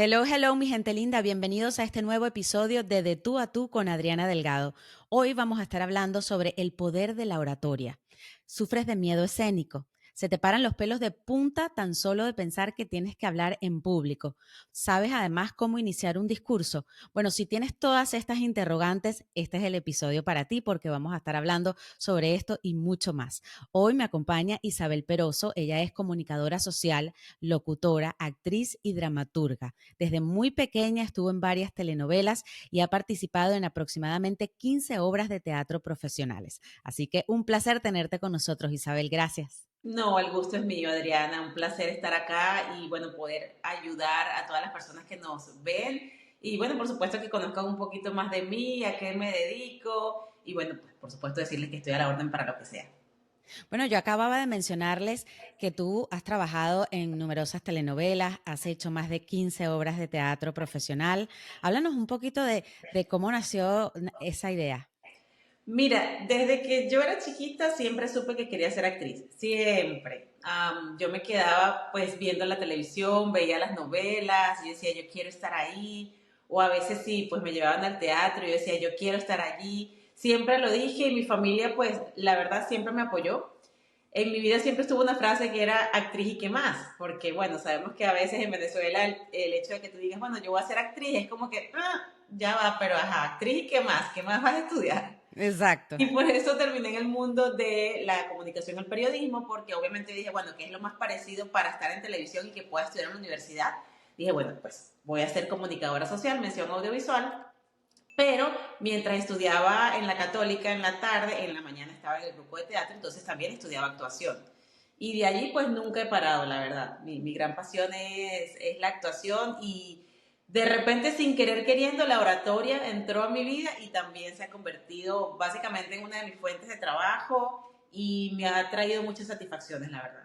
Hello, hello, mi gente linda. Bienvenidos a este nuevo episodio de Tú a Tú con Adriana Delgado. Hoy vamos a estar hablando sobre el poder de la oratoria. ¿Sufres de miedo escénico? ¿Se te paran los pelos de punta tan solo de pensar que tienes que hablar en público? ¿Sabes además cómo iniciar un discurso? Bueno, si tienes todas estas interrogantes, este es el episodio para ti porque vamos a estar hablando sobre esto y mucho más. Hoy me acompaña Isabel Peroso. Ella es comunicadora social, locutora, actriz y dramaturga. Desde muy pequeña estuvo en varias telenovelas y ha participado en aproximadamente 15 obras de teatro profesionales. Así que un placer tenerte con nosotros, Isabel. Gracias. No, el gusto es mío, Adriana. Un placer estar acá y bueno, poder ayudar a todas las personas que nos ven. Y bueno, por supuesto que conozcan un poquito más de mí, a qué me dedico. Y bueno, pues por supuesto decirles que estoy a la orden para lo que sea. Bueno, yo acababa de mencionarles que tú has trabajado en numerosas telenovelas, has hecho más de 15 obras de teatro profesional. Háblanos un poquito de cómo nació esa idea. Mira, desde que yo era chiquita siempre supe que quería ser actriz, siempre. Yo me quedaba pues viendo la televisión, veía las novelas, y decía yo quiero estar ahí, o a veces sí, pues me llevaban al teatro y yo decía yo quiero estar allí. Siempre lo dije y mi familia pues la verdad siempre me apoyó. En mi vida siempre estuvo una frase que era actriz y qué más, porque bueno, sabemos que a veces en Venezuela el hecho de que tú digas, bueno, yo voy a ser actriz es como que, ya va, pero ajá, actriz y qué más vas a estudiar. Exacto. Y por eso terminé en el mundo de la comunicación y el periodismo, porque obviamente dije, bueno, ¿qué es lo más parecido para estar en televisión y que pueda estudiar en la universidad? Dije, bueno, pues voy a ser comunicadora social, mención audiovisual, pero mientras estudiaba en la Católica en la tarde, en la mañana estaba en el grupo de teatro, entonces también estudiaba actuación. Y de allí pues nunca he parado, la verdad. Mi gran pasión es la actuación y de repente sin querer queriendo la oratoria entró a mi vida y también se ha convertido básicamente en una de mis fuentes de trabajo y me ha traído muchas satisfacciones, la verdad.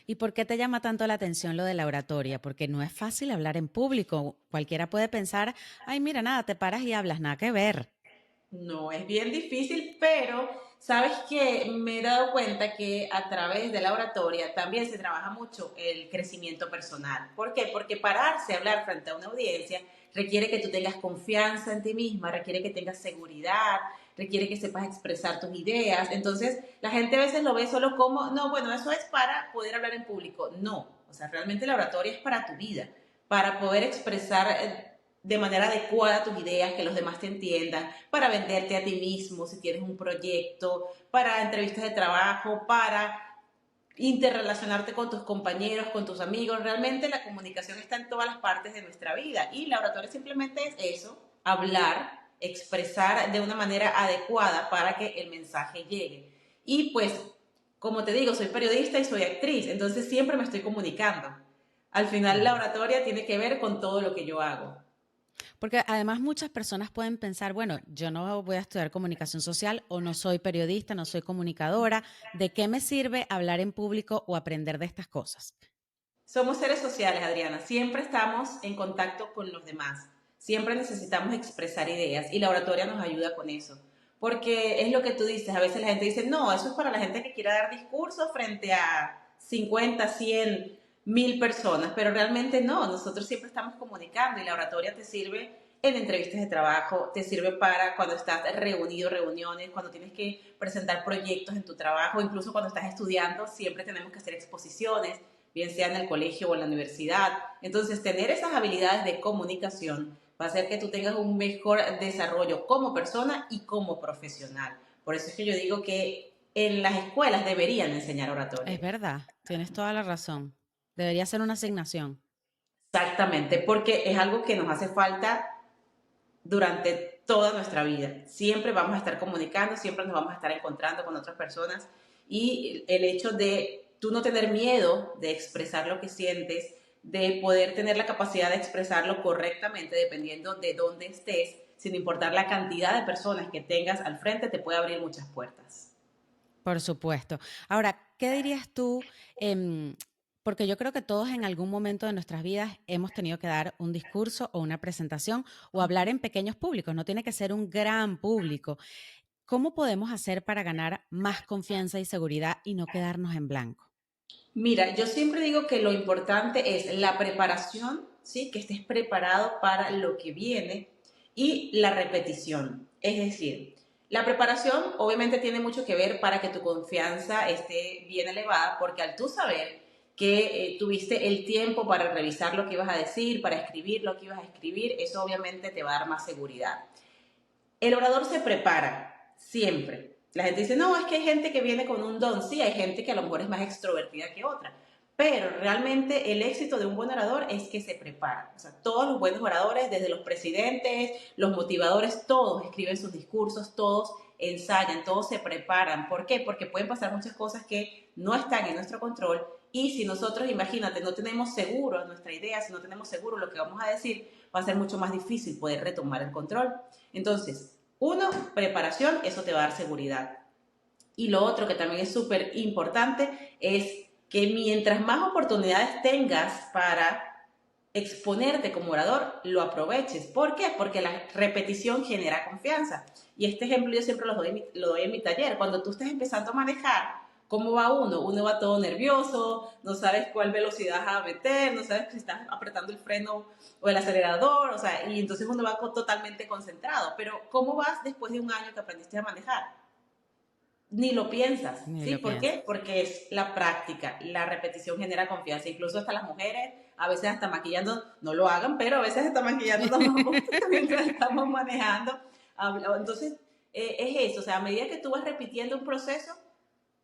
¿Y por qué te llama tanto la atención lo de la oratoria? Porque no es fácil hablar en público. Cualquiera puede pensar, ay, mira, nada, te paras y hablas, nada que ver. No, es bien difícil, pero sabes que me he dado cuenta que a través de la oratoria también se trabaja mucho el crecimiento personal. ¿Por qué? Porque pararse a hablar frente a una audiencia requiere que tú tengas confianza en ti misma, requiere que tengas seguridad, requiere que sepas expresar tus ideas. Entonces, la gente a veces lo ve solo como, no, bueno, eso es para poder hablar en público. No, o sea, realmente la oratoria es para tu vida, para poder expresar de manera adecuada tus ideas, que los demás te entiendan, para venderte a ti mismo si tienes un proyecto, para entrevistas de trabajo, para interrelacionarte con tus compañeros, con tus amigos. Realmente la comunicación está en todas las partes de nuestra vida y la oratoria simplemente es eso, hablar, expresar de una manera adecuada para que el mensaje llegue. Y pues, como te digo, soy periodista y soy actriz, entonces siempre me estoy comunicando. Al final la Claro. oratoria tiene que ver con todo lo que yo hago. Porque además muchas personas pueden pensar, bueno, yo no voy a estudiar comunicación social o no soy periodista, no soy comunicadora. ¿De qué me sirve hablar en público o aprender de estas cosas? Somos seres sociales, Adriana. Siempre estamos en contacto con los demás. Siempre necesitamos expresar ideas y la oratoria nos ayuda con eso. Porque es lo que tú dices. A veces la gente dice, no, eso es para la gente que quiera dar discursos frente a 50, 100, 1000 personas. Pero realmente no. Nosotros siempre estamos comunicando y la oratoria te sirve en entrevistas de trabajo, te sirve para cuando estás reunido, reuniones, cuando tienes que presentar proyectos en tu trabajo, incluso cuando estás estudiando, siempre tenemos que hacer exposiciones, bien sea en el colegio o en la universidad. Entonces, tener esas habilidades de comunicación va a hacer que tú tengas un mejor desarrollo como persona y como profesional. Por eso es que yo digo que en las escuelas deberían enseñar Es oratoria. verdad, tienes toda la razón. Debería ser una asignación. Exactamente, porque es algo que nos hace falta durante toda nuestra vida. Siempre vamos a estar comunicando, siempre nos vamos a estar encontrando con otras personas y el hecho de tú no tener miedo de expresar lo que sientes, de poder tener la capacidad de expresarlo correctamente dependiendo de dónde estés, sin importar la cantidad de personas que tengas al frente, te puede abrir muchas puertas. Por supuesto. Ahora, ¿qué dirías tú? Porque yo creo que todos en algún momento de nuestras vidas hemos tenido que dar un discurso o una presentación o hablar en pequeños públicos, no tiene que ser un gran público. ¿Cómo podemos hacer para ganar más confianza y seguridad y no quedarnos en blanco? Mira, yo siempre digo que lo importante es la preparación ¿sí? Que estés preparado para lo que viene y la repetición. Es decir, la preparación obviamente tiene mucho que ver para que tu confianza esté bien elevada, porque al tú saber que tuviste el tiempo para revisar lo que ibas a decir, para escribir lo que ibas a escribir, eso obviamente te va a dar más seguridad. El orador se prepara siempre. La gente dice, no, es que hay gente que viene con un don. Sí, hay gente que a lo mejor es más extrovertida que otra. Pero realmente el éxito de un buen orador es que se prepara. O sea, todos los buenos oradores, desde los presidentes, los motivadores, todos escriben sus discursos, todos ensayan, todos se preparan. ¿Por qué? Porque pueden pasar muchas cosas que no están en nuestro control. Y si nosotros, imagínate, no tenemos seguro nuestra idea, si no tenemos seguro lo que vamos a decir, va a ser mucho más difícil poder retomar el control. Entonces, uno, preparación, eso te va a dar seguridad. Y lo otro que también es súper importante es que mientras más oportunidades tengas para exponerte como orador, lo aproveches. ¿Por qué? Porque la repetición genera confianza. Y este ejemplo yo siempre lo doy en mi taller. Cuando tú estás empezando a manejar, ¿cómo va uno? Uno va todo nervioso, no sabes cuál velocidad vas a meter, no sabes si estás apretando el freno o el acelerador, o sea, y entonces uno va totalmente concentrado. Pero ¿cómo vas después de un año que aprendiste a manejar? Ni lo piensas, Ni ¿sí? lo ¿Por pienso. qué? Porque es la práctica, la repetición genera confianza, incluso hasta las mujeres, a veces hasta maquillando, no lo hagan, pero a veces hasta maquillando nos vamos mientras estamos manejando. Entonces, es eso, o sea, a medida que tú vas repitiendo un proceso,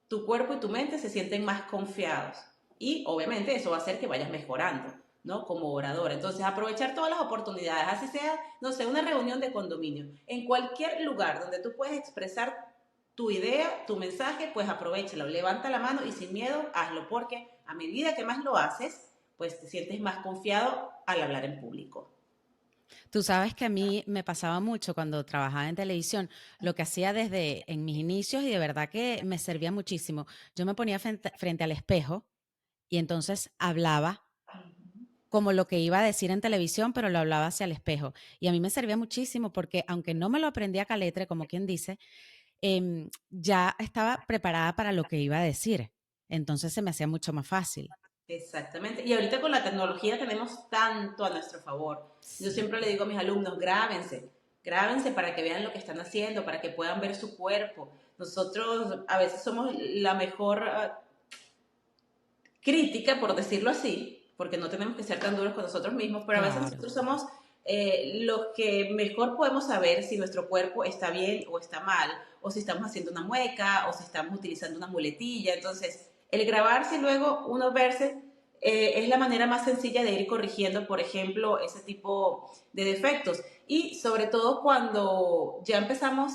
tu cuerpo y tu mente se sienten más confiados y obviamente eso va a hacer que vayas mejorando, ¿no? Como orador. Entonces, aprovechar todas las oportunidades, así sea, no sé, una reunión de condominio, en cualquier lugar donde tú puedes expresar tu idea, tu mensaje, pues aprovéchalo, levanta la mano y sin miedo hazlo, porque a medida que más lo haces, pues te sientes más confiado al hablar en público. Tú sabes que a mí me pasaba mucho cuando trabajaba en televisión, lo que hacía desde en mis inicios y de verdad que me servía muchísimo. Yo me ponía frente al espejo y entonces hablaba como lo que iba a decir en televisión, pero lo hablaba hacia el espejo. Y a mí me servía muchísimo porque aunque no me lo aprendía a caletre, como quien dice, ya estaba preparada para lo que iba a decir. Entonces se me hacía mucho más fácil. Exactamente. Y ahorita con la tecnología tenemos tanto a nuestro favor. Yo Sí, siempre le digo a mis alumnos, grábense, grábense para que vean lo que están haciendo, para que puedan ver su cuerpo. Nosotros a veces somos la mejor crítica, por decirlo así, porque no tenemos que ser tan duros con nosotros mismos, pero a veces claro. nosotros somos los que mejor podemos saber si nuestro cuerpo está bien o está mal, o si estamos haciendo una mueca, o si estamos utilizando una muletilla. Entonces, el grabarse y luego uno verse es la manera más sencilla de ir corrigiendo, por ejemplo, ese tipo de defectos. Y sobre todo cuando ya empezamos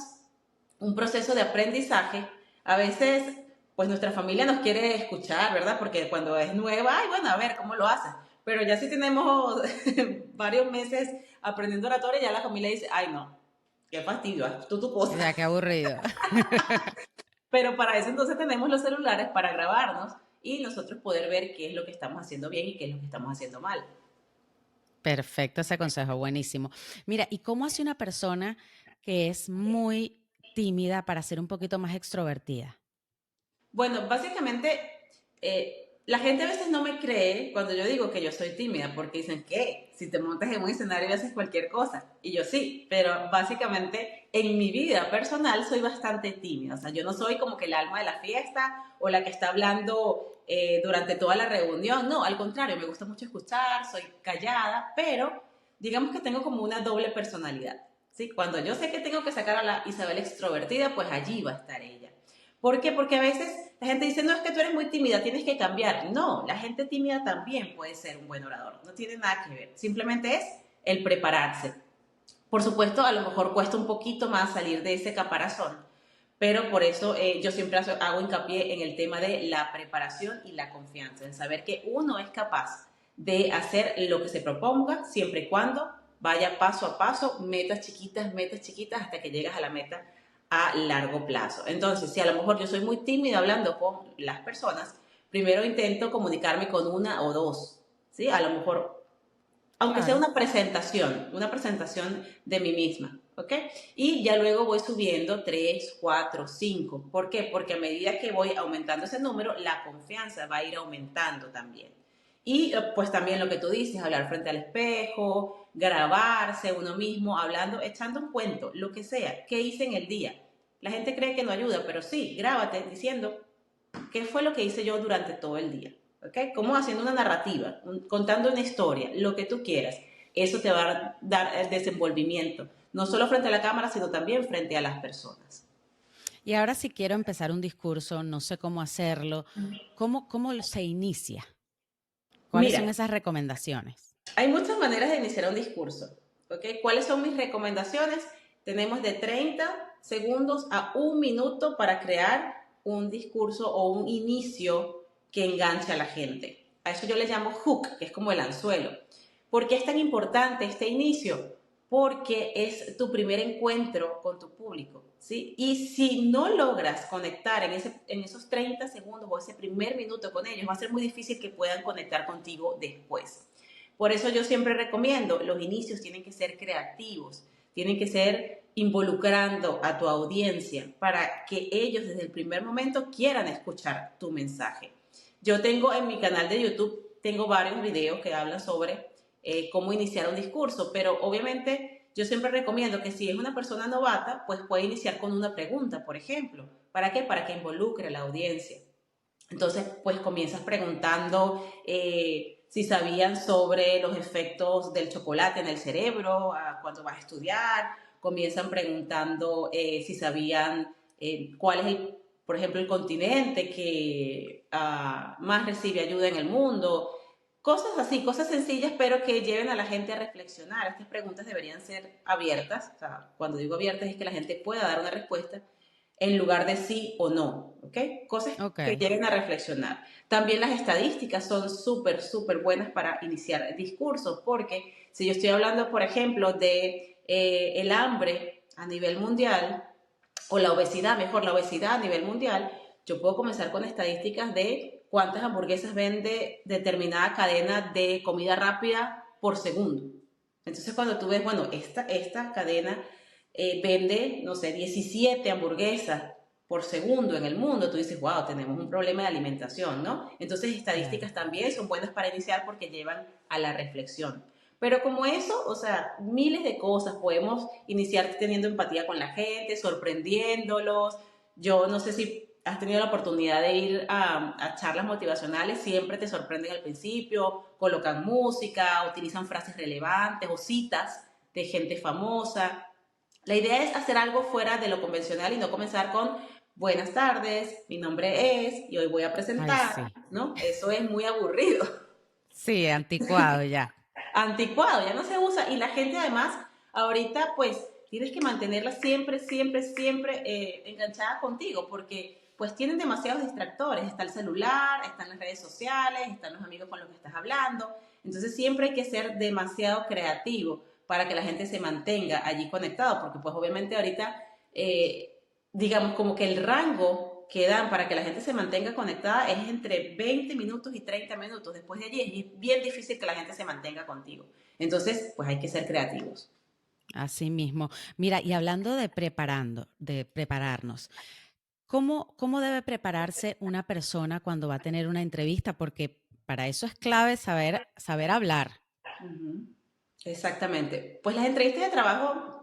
un proceso de aprendizaje, a veces pues nuestra familia nos quiere escuchar, ¿verdad? Porque cuando es nueva, ay, bueno, a ver cómo lo haces. Pero ya si tenemos varios meses aprendiendo oratoria, ya la familia dice, ay, no, qué fastidio, haz tú tu cosa. Ya, qué aburrido. Pero para eso entonces tenemos los celulares para grabarnos y nosotros poder ver qué es lo que estamos haciendo bien y qué es lo que estamos haciendo mal. Perfecto, ese consejo, buenísimo. Mira, ¿y cómo hace una persona que es muy tímida para ser un poquito más extrovertida? Bueno, básicamente, la gente a veces no me cree cuando yo digo que yo soy tímida, porque dicen que si te montas en un escenario y haces cualquier cosa. Y yo sí, pero básicamente en mi vida personal soy bastante tímida. O sea, yo no soy como que el alma de la fiesta o la que está hablando durante toda la reunión. No, al contrario, me gusta mucho escuchar, soy callada, pero digamos que tengo como una doble personalidad. ¿Sí? Cuando yo sé que tengo que sacar a la Isabel extrovertida, pues allí va a estar ella. ¿Por qué? Porque a veces la gente dice, no, es que tú eres muy tímida, tienes que cambiar. No, la gente tímida también puede ser un buen orador, no tiene nada que ver. Simplemente es el prepararse. Por supuesto, a lo mejor cuesta un poquito más salir de ese caparazón, pero por eso yo siempre hago hincapié en el tema de la preparación y la confianza, en saber que uno es capaz de hacer lo que se proponga siempre y cuando vaya paso a paso, metas chiquitas hasta que llegas a la meta a largo plazo. Entonces, si a lo mejor yo soy muy tímida hablando con las personas, primero intento comunicarme con una o dos, ¿sí? A lo mejor, aunque sea Claro. una presentación de mí misma, ¿ok? Y ya luego voy subiendo 3, 4, 5. ¿Por qué? Porque a medida que voy aumentando ese número, la confianza va a ir aumentando también. Y pues también lo que tú dices, hablar frente al espejo, grabarse uno mismo, hablando, echando un cuento, lo que sea, qué hice en el día. La gente cree que no ayuda, pero sí, grábate diciendo qué fue lo que hice yo durante todo el día. ¿Ok? Como haciendo una narrativa, contando una historia, lo que tú quieras. Eso te va a dar el desenvolvimiento, no solo frente a la cámara, sino también frente a las personas. Y ahora si quiero empezar un discurso, no sé cómo hacerlo, ¿cómo se inicia? ¿Cuáles Mira, son esas recomendaciones? hay muchas maneras de iniciar un discurso. ¿Ok? ¿Cuáles son mis recomendaciones? Tenemos de 30 segundos a un minuto para crear un discurso o un inicio que enganche a la gente. A eso yo le llamo hook, que es como el anzuelo. ¿Por qué es tan importante este inicio? Porque es tu primer encuentro con tu público, ¿sí? Y si no logras conectar en esos 30 segundos o ese primer minuto con ellos, va a ser muy difícil que puedan conectar contigo después. Por eso yo siempre recomiendo, los inicios tienen que ser creativos, tienen que ser involucrando a tu audiencia para que ellos desde el primer momento quieran escuchar tu mensaje. Yo tengo en mi canal de YouTube, tengo varios videos que hablan sobre cómo iniciar un discurso, pero obviamente yo siempre recomiendo que si es una persona novata, pues puede iniciar con una pregunta, por ejemplo. ¿Para qué? Para que involucre a la audiencia. Entonces, pues comienzas preguntando si sabían sobre los efectos del chocolate en el cerebro cuando vas a estudiar, comienzan preguntando si sabían cuál es, por ejemplo, el continente que más recibe ayuda en el mundo. Cosas así, cosas sencillas, pero que lleven a la gente a reflexionar. Estas preguntas deberían ser abiertas. O sea, cuando digo abiertas es que la gente pueda dar una respuesta en lugar de sí o no, ¿ok? Cosas Ok. que lleven a reflexionar. También las estadísticas son súper, súper buenas para iniciar discursos, porque si yo estoy hablando, por ejemplo, de el hambre a nivel mundial, o la obesidad, mejor, la obesidad a nivel mundial, yo puedo comenzar con estadísticas de cuántas hamburguesas vende determinada cadena de comida rápida por segundo. Entonces, cuando tú ves, bueno, esta cadena vende, no sé, 17 hamburguesas por segundo en el mundo, tú dices, wow, tenemos un problema de alimentación, ¿no? Entonces, Claro. estadísticas también son buenas para iniciar porque llevan a la reflexión. Pero como eso, o sea, miles de cosas, podemos iniciar teniendo empatía con la gente, sorprendiéndolos. Yo no sé si has tenido la oportunidad de ir a charlas motivacionales, siempre te sorprenden al principio, colocan música, utilizan frases relevantes o citas de gente famosa. La idea es hacer algo fuera de lo convencional y no comenzar con buenas tardes, mi nombre es y hoy voy a Ay, presentar, sí. ¿no? Eso es muy aburrido. Sí, anticuado ya. Anticuado, ya no se usa. Y la gente además, ahorita pues tienes que mantenerla siempre, siempre, siempre enganchada contigo, porque pues tienen demasiados distractores. Está el celular, están las redes sociales, están los amigos con los que estás hablando. Entonces siempre hay que ser demasiado creativo para que la gente se mantenga allí conectado, porque pues obviamente ahorita, digamos como que el rango que dan para que la gente se mantenga conectada es entre 20 minutos y 30 minutos. Después de allí es bien difícil que la gente se mantenga contigo. Entonces, pues hay que ser creativos. Así mismo. Mira, y hablando de prepararnos, ¿cómo debe prepararse una persona cuando va a tener una entrevista? Porque para eso es clave saber hablar. Uh-huh. Exactamente. Pues las entrevistas de trabajo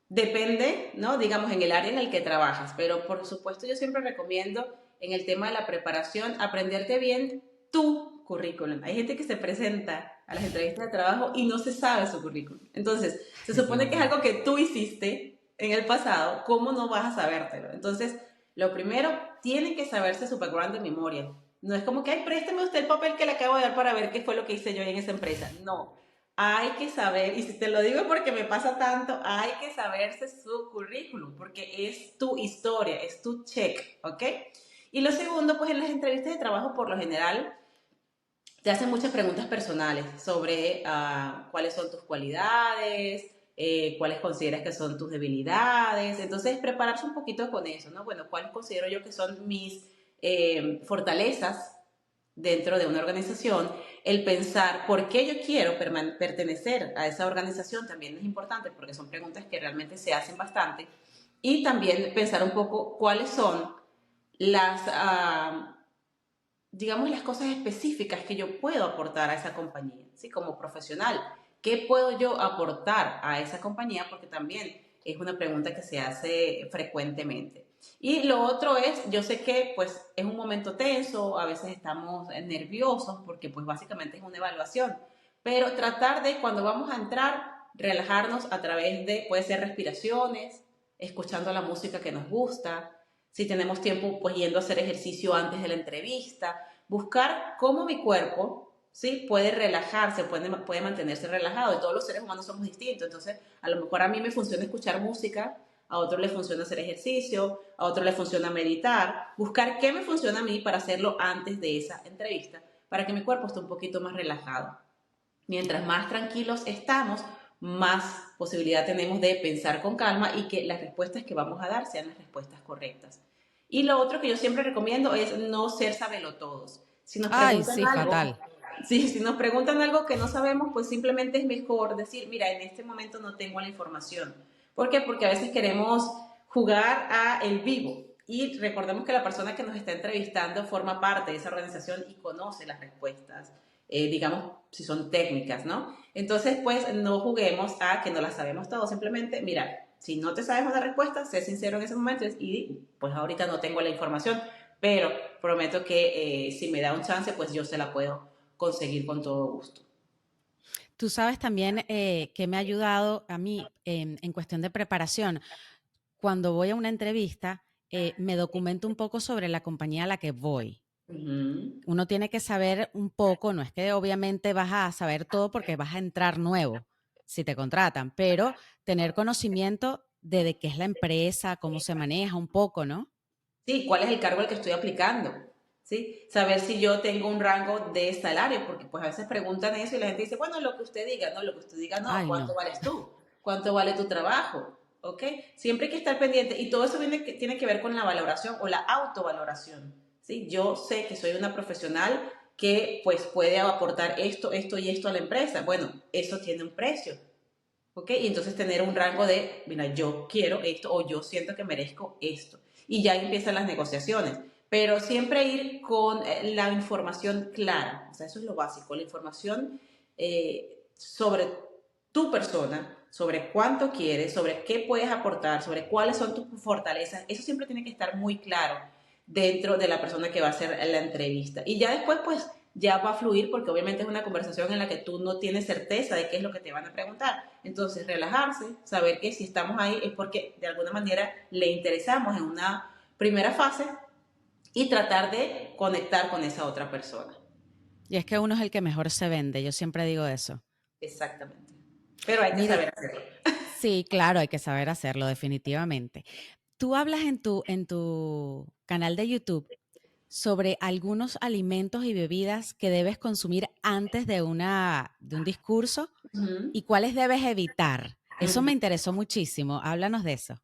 depende, ¿no? Digamos, en el área en el que trabajas, pero por supuesto yo siempre recomiendo en el tema de la preparación aprenderte bien tu currículum. Hay gente que se presenta a las entrevistas de trabajo y no se sabe su currículum. Entonces, se supone que es Igual. algo que tú hiciste en el pasado, ¿cómo no vas a sabértelo? Entonces, lo primero, tienen que saberse su background de memoria. No es como que, ay, présteme usted el papel que le acabo de dar para ver qué fue lo que hice yo en esa empresa. No, hay que saber, y si te lo digo porque me pasa tanto, hay que saberse su currículum, porque es tu historia, es tu check, ¿ok? Y lo segundo, pues en las entrevistas de trabajo, por lo general, te hacen muchas preguntas personales sobre cuáles son tus cualidades, cuáles consideras que son tus debilidades. Entonces, prepararse un poquito con eso, ¿no? Bueno, cuáles considero yo que son mis fortalezas dentro de una organización, el pensar por qué yo quiero pertenecer a esa organización también es importante porque son preguntas que realmente se hacen bastante y también pensar un poco cuáles son las digamos, las cosas específicas que yo puedo aportar a esa compañía, ¿sí? Como profesional, ¿qué puedo yo aportar a esa compañía? Porque también es una pregunta que se hace frecuentemente. Y lo otro es, yo sé que pues es un momento tenso, a veces estamos nerviosos porque pues básicamente es una evaluación, pero tratar de cuando vamos a entrar, relajarnos a través de, puede ser respiraciones, escuchando la música que nos gusta, si tenemos tiempo, pues yendo a hacer ejercicio antes de la entrevista, buscar cómo mi cuerpo, ¿sí? Puede relajarse, puede mantenerse relajado, y todos los seres humanos somos distintos, entonces a lo mejor a mí me funciona escuchar música, a otro le funciona hacer ejercicio, a otro le funciona meditar, buscar qué me funciona a mí para hacerlo antes de esa entrevista, para que mi cuerpo esté un poquito más relajado. Mientras más tranquilos estamos, más posibilidad tenemos de pensar con calma y que las respuestas que vamos a dar sean las respuestas correctas. Y lo otro que yo siempre recomiendo es no ser sabelotodos. Si nos Ay, preguntan sí, algo, fatal. sí, si nos preguntan algo que no sabemos, pues simplemente es mejor decir, mira, en este momento no tengo la información. ¿Por qué? Porque a veces queremos jugar a el vivo. Y recordemos que la persona que nos está entrevistando forma parte de esa organización y conoce las respuestas, digamos, si son técnicas, ¿no? Entonces, pues no juguemos a que no las sabemos todo, simplemente, mira, si no te sabes una respuesta, sé sincero en ese momento y pues ahorita no tengo la información, pero prometo que si me da un chance, pues yo se la puedo conseguir con todo gusto. Tú sabes también que me ha ayudado a mí en cuestión de preparación. Cuando voy a una entrevista, me documento un poco sobre la compañía a la que voy. Uh -huh. Uno tiene que saber un poco, no es que obviamente vas a saber todo porque vas a entrar nuevo si te contratan, pero tener conocimiento de qué es la empresa, cómo se maneja un poco, ¿no? Sí, cuál es el cargo al que estoy aplicando, ¿sí? Saber si yo tengo un rango de salario, porque pues a veces preguntan eso y la gente dice, bueno, lo que usted diga, no, lo que usted diga, no, Ay, ¿cuánto no. vales tú? ¿Cuánto vale tu trabajo? ¿Ok? Siempre hay que estar pendiente y todo eso tiene que ver con la valoración o la autovaloración, ¿sí? Yo sé que soy una profesional que pues puede aportar esto, esto y esto a la empresa. Bueno, eso tiene un precio, ¿ok? Y entonces tener un rango de, mira, yo quiero esto o yo siento que merezco esto. Y ya empiezan las negociaciones. Pero siempre ir con la información clara, o sea, eso es lo básico, la información sobre tu persona, sobre cuánto quieres, sobre qué puedes aportar, sobre cuáles son tus fortalezas, eso siempre tiene que estar muy claro dentro de la persona que va a hacer la entrevista. Y ya después, pues, ya va a fluir porque obviamente es una conversación en la que tú no tienes certeza de qué es lo que te van a preguntar. Entonces, relajarse, saber que si estamos ahí es porque de alguna manera le interesamos en una primera fase y tratar de conectar con esa otra persona. Y es que uno es el que mejor se vende, yo siempre digo eso. Exactamente. Pero hay que Mire, saber hacerlo. sí, claro, hay que saber hacerlo, definitivamente. Tú hablas en tu canal de YouTube sobre algunos alimentos y bebidas que debes consumir antes de un discurso Uh -huh. y cuáles debes evitar. Uh Eso me -huh. interesó muchísimo. Háblanos de eso.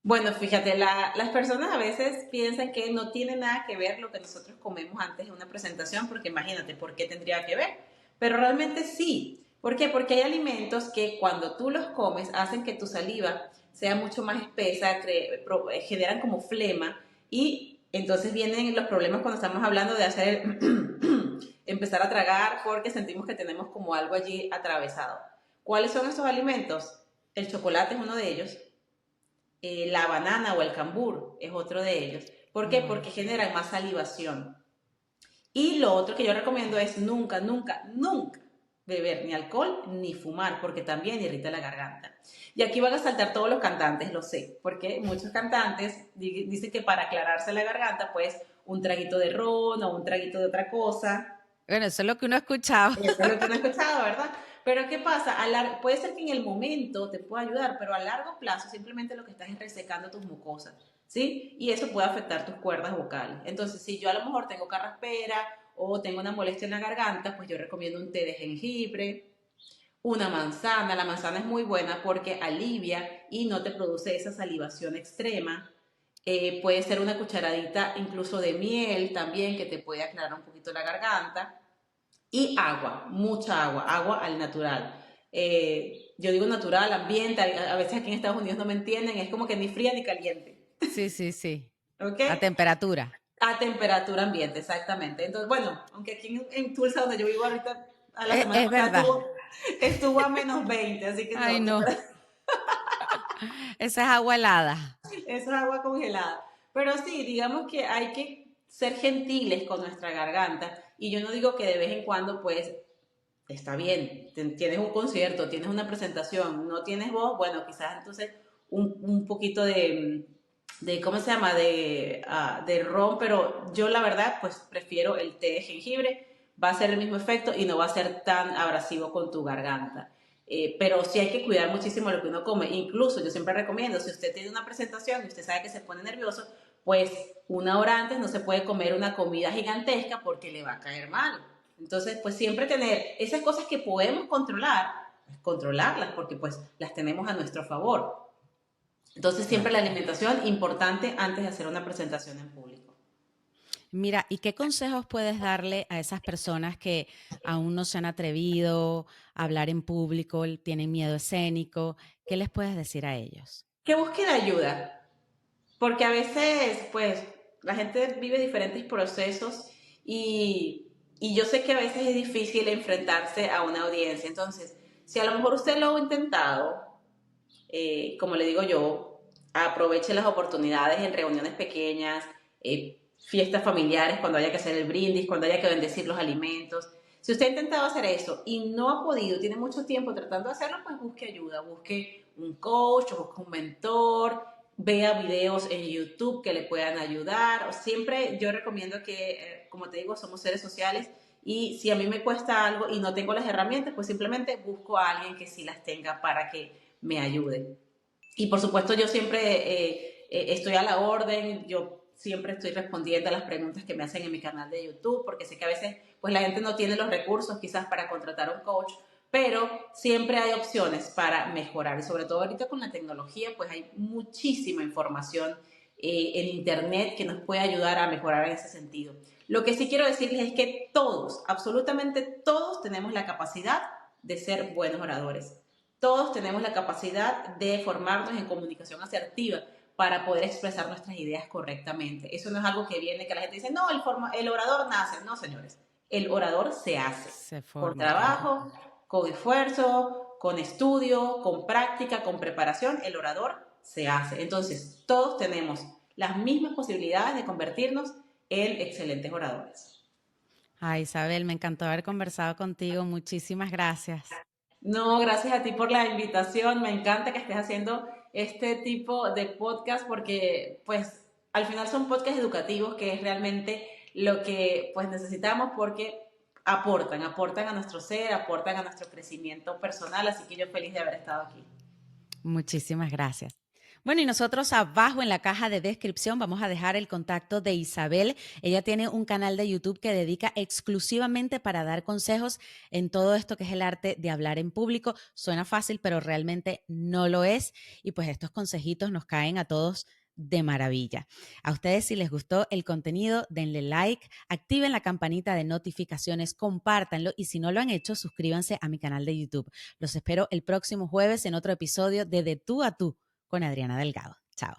Bueno, fíjate, las personas a veces piensan que no tiene nada que ver lo que nosotros comemos antes de una presentación, porque imagínate, ¿por qué tendría que ver? Pero realmente sí. ¿Por qué? Porque hay alimentos que cuando tú los comes hacen que tu saliva sea mucho más espesa, generan como flema y entonces vienen los problemas cuando estamos hablando de hacer empezar a tragar porque sentimos que tenemos como algo allí atravesado. ¿Cuáles son esos alimentos? El chocolate es uno de ellos, la banana o el cambur es otro de ellos. ¿Por qué? Mm. Porque generan más salivación. Y lo otro que yo recomiendo es nunca, nunca, nunca beber ni alcohol ni fumar, porque también irrita la garganta. Y aquí van a saltar todos los cantantes, lo sé, porque muchos cantantes dicen que para aclararse la garganta, pues un traguito de ron o un traguito de otra cosa. Bueno, eso es lo que uno ha escuchado. Eso es lo que uno ha escuchado, ¿verdad? Pero ¿qué pasa? Puede ser que en el momento te pueda ayudar, pero a largo plazo simplemente lo que estás es resecando tus mucosas, ¿sí? Y eso puede afectar tus cuerdas vocales. Entonces, si yo a lo mejor tengo carraspera o tengo una molestia en la garganta, pues yo recomiendo un té de jengibre, una manzana. La manzana es muy buena porque alivia y no te produce esa salivación extrema. Puede ser una cucharadita incluso de miel también que te puede aclarar un poquito la garganta. Y agua, mucha agua, agua al natural. Yo digo natural, ambiente, a veces aquí en Estados Unidos no me entienden, es como que ni fría ni caliente. Sí, sí, sí. ¿Ok? A temperatura. A temperatura ambiente, exactamente. Entonces, bueno, aunque aquí en Tulsa, donde yo vivo ahorita, a la semana Es pasada verdad. estuvo a -20, así que Ay, no, no. Esa es agua helada. eso es agua congelada. Pero sí, digamos que hay que ser gentiles con nuestra garganta. Y yo no digo que de vez en cuando, pues, está bien, tienes un concierto, tienes una presentación, no tienes voz, bueno, quizás entonces un poquito ¿cómo se llama? De ron, pero yo la verdad, pues prefiero el té de jengibre, va a ser el mismo efecto y no va a ser tan abrasivo con tu garganta. Pero sí hay que cuidar muchísimo lo que uno come. Incluso yo siempre recomiendo, si usted tiene una presentación y usted sabe que se pone nervioso, pues una hora antes no se puede comer una comida gigantesca porque le va a caer mal. Entonces, pues siempre tener esas cosas que podemos controlar, pues, controlarlas porque pues las tenemos a nuestro favor. Entonces, siempre la Claro. alimentación importante antes de hacer una presentación en público. Mira, ¿y qué consejos puedes darle a esas personas que aún no se han atrevido a hablar en público, tienen miedo escénico? ¿Qué les puedes decir a ellos? Que busquen ayuda, porque a veces, pues, la gente vive diferentes procesos y yo sé que a veces es difícil enfrentarse a una audiencia. Entonces, si a lo mejor usted lo ha intentado, como le digo yo, aproveche las oportunidades en reuniones pequeñas, fiestas familiares, cuando haya que hacer el brindis, cuando haya que bendecir los alimentos. Si usted ha intentado hacer eso y no ha podido, tiene mucho tiempo tratando de hacerlo, pues busque ayuda, busque un coach, busque un mentor, vea videos en YouTube que le puedan ayudar. Siempre yo recomiendo que, como te digo, somos seres sociales y si a mí me cuesta algo y no tengo las herramientas, pues simplemente busco a alguien que sí las tenga para que me ayude. Y por supuesto yo siempre estoy a la orden, yo siempre estoy respondiendo a las preguntas que me hacen en mi canal de YouTube, porque sé que a veces pues la gente no tiene los recursos quizás para contratar a un coach, pero siempre hay opciones para mejorar y sobre todo ahorita con la tecnología pues hay muchísima información en internet que nos puede ayudar a mejorar en ese sentido. Lo que sí quiero decirles es que todos, absolutamente todos tenemos la capacidad de ser buenos oradores. Todos tenemos la capacidad de formarnos en comunicación asertiva para poder expresar nuestras ideas correctamente. Eso no es algo que viene, que la gente dice, no, el orador nace. No, señores, el orador se hace Se con forma, claro. trabajo, con esfuerzo, con estudio, con práctica, con preparación. El orador se hace. Entonces, todos tenemos las mismas posibilidades de convertirnos en excelentes oradores. Ay, Isabel, me encantó haber conversado contigo. Muchísimas gracias. No, gracias a ti por la invitación. Me encanta que estés haciendo este tipo de podcast porque, pues, al final son podcasts educativos que es realmente lo que, pues, necesitamos porque aportan a nuestro ser, aportan a nuestro crecimiento personal. Así que yo feliz de haber estado aquí. Muchísimas gracias. Bueno, y nosotros abajo en la caja de descripción vamos a dejar el contacto de Isabel. Ella tiene un canal de YouTube que dedica exclusivamente para dar consejos en todo esto que es el arte de hablar en público. Suena fácil, pero realmente no lo es. Y pues estos consejitos nos caen a todos de maravilla. A ustedes, si les gustó el contenido, denle like, activen la campanita de notificaciones, compártanlo y si no lo han hecho, suscríbanse a mi canal de YouTube. Los espero el próximo jueves en otro episodio de Tú a Tú con Adriana Delgado. Chao.